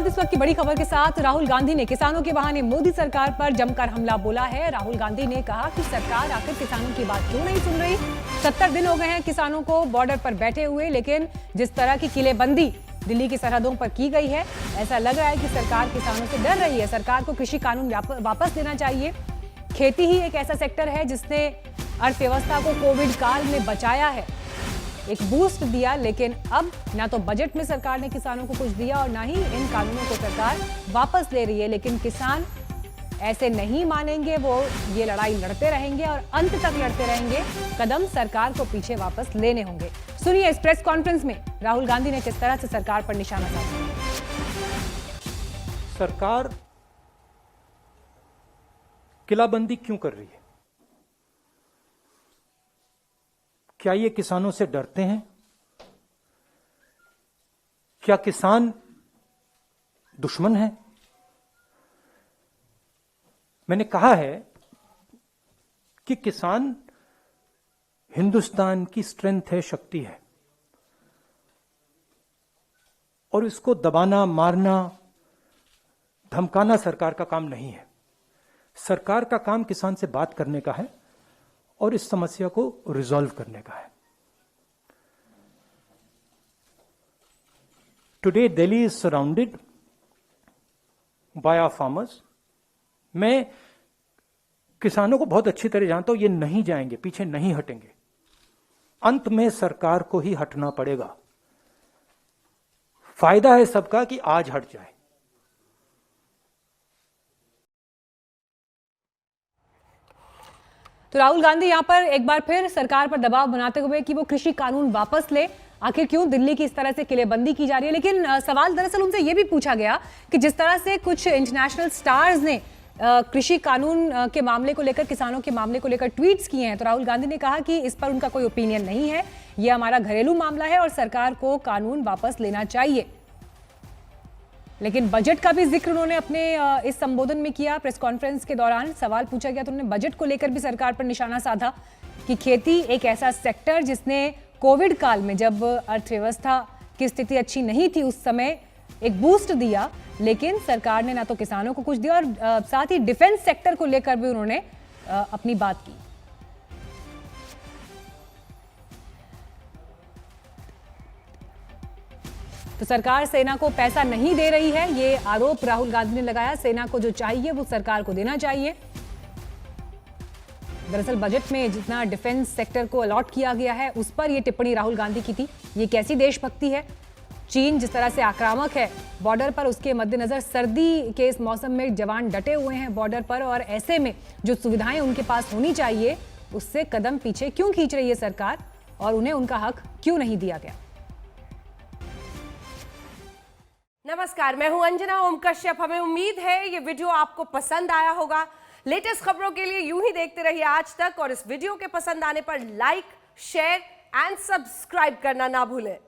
शुरुआत इस वक्त की बड़ी खबर के साथ। राहुल गांधी ने किसानों के बहाने मोदी सरकार पर जमकर हमला बोला है। राहुल गांधी ने कहा कि सरकार आखिर किसानों की बात क्यों नहीं सुन रही। 70 दिन हो गए हैं किसानों को बॉर्डर पर बैठे हुए, लेकिन जिस तरह की किलेबंदी दिल्ली की सरहदों पर की गई है, ऐसा लग रहा है कि सरकार किसानों से डर रही है। सरकार को कृषि कानून वापस लेना चाहिए। खेती ही एक ऐसा सेक्टर है जिसने अर्थव्यवस्था को कोविड काल में बचाया है, एक बूस्ट दिया, लेकिन अब ना तो बजट में सरकार ने किसानों को कुछ दिया और ना ही इन कानूनों को सरकार वापस ले रही है। लेकिन किसान ऐसे नहीं मानेंगे, वो ये लड़ाई लड़ते रहेंगे और अंत तक लड़ते रहेंगे। कदम सरकार को पीछे वापस लेने होंगे। सुनिए इस प्रेस कॉन्फ्रेंस में राहुल गांधी ने किस तरह से सरकार पर निशाना साधा। सरकार किलाबंदी क्यों कर रही है? क्या ये किसानों से डरते हैं? क्या किसान दुश्मन है? मैंने कहा है कि किसान हिंदुस्तान की स्ट्रेंथ है, शक्ति है, और इसको दबाना, मारना, धमकाना सरकार का काम नहीं है। सरकार का काम किसान से बात करने का है और इस समस्या को रिजॉल्व करने का है। Today Delhi is surrounded by our farmers. मैं किसानों को बहुत अच्छी तरह जानता हूं, ये नहीं जाएंगे, पीछे नहीं हटेंगे। अंत में सरकार को ही हटना पड़ेगा। फायदा है सबका कि आज हट जाए। तो राहुल गांधी यहां पर एक बार फिर सरकार पर दबाव बनाते हुए कि वो कृषि कानून वापस ले। आखिर क्यों दिल्ली की इस तरह से किलेबंदी की जा रही है? लेकिन सवाल दरअसल उनसे यह भी पूछा गया कि जिस तरह से कुछ इंटरनेशनल स्टार्स ने कृषि कानून के मामले को लेकर, किसानों के मामले को लेकर ट्वीट्स किए हैं, तो राहुल गांधी ने कहा कि इस पर उनका कोई ओपिनियन नहीं है, यह हमारा घरेलू मामला है और सरकार को कानून वापस लेना चाहिए। लेकिन बजट का भी जिक्र उन्होंने अपने इस संबोधन में किया। प्रेस कॉन्फ्रेंस के दौरान सवाल पूछा गया तो उन्होंने बजट को लेकर भी सरकार पर निशाना साधा कि खेती एक ऐसा सेक्टर जिसने कोविड काल में, जब अर्थव्यवस्था की स्थिति अच्छी नहीं थी, उस समय एक बूस्ट दिया, लेकिन सरकार ने ना तो किसानों को कुछ दिया और साथ ही डिफेंस सेक्टर को लेकर भी उन्होंने अपनी बात की। तो सरकार सेना को पैसा नहीं दे रही है, ये आरोप राहुल गांधी ने लगाया। सेना को जो चाहिए वो सरकार को देना चाहिए। दरअसल बजट में जितना डिफेंस सेक्टर को अलॉट किया गया है, उस पर यह टिप्पणी राहुल गांधी की थी। ये कैसी देशभक्ति है? चीन जिस तरह से आक्रामक है बॉर्डर पर, उसके मद्देनजर सर्दी के इस मौसम में जवान डटे हुए हैं बॉर्डर पर, और ऐसे में जो सुविधाएं उनके पास होनी चाहिए उससे कदम पीछे क्यों खींच रही है सरकार, और उन्हें उनका हक क्यों नहीं दिया गया? नमस्कार, मैं हूं अंजना ओम कश्यप। हमें उम्मीद है ये वीडियो आपको पसंद आया होगा। लेटेस्ट खबरों के लिए यूं ही देखते रहिए आज तक, और इस वीडियो के पसंद आने पर लाइक, शेयर एंड सब्सक्राइब करना ना भूलें।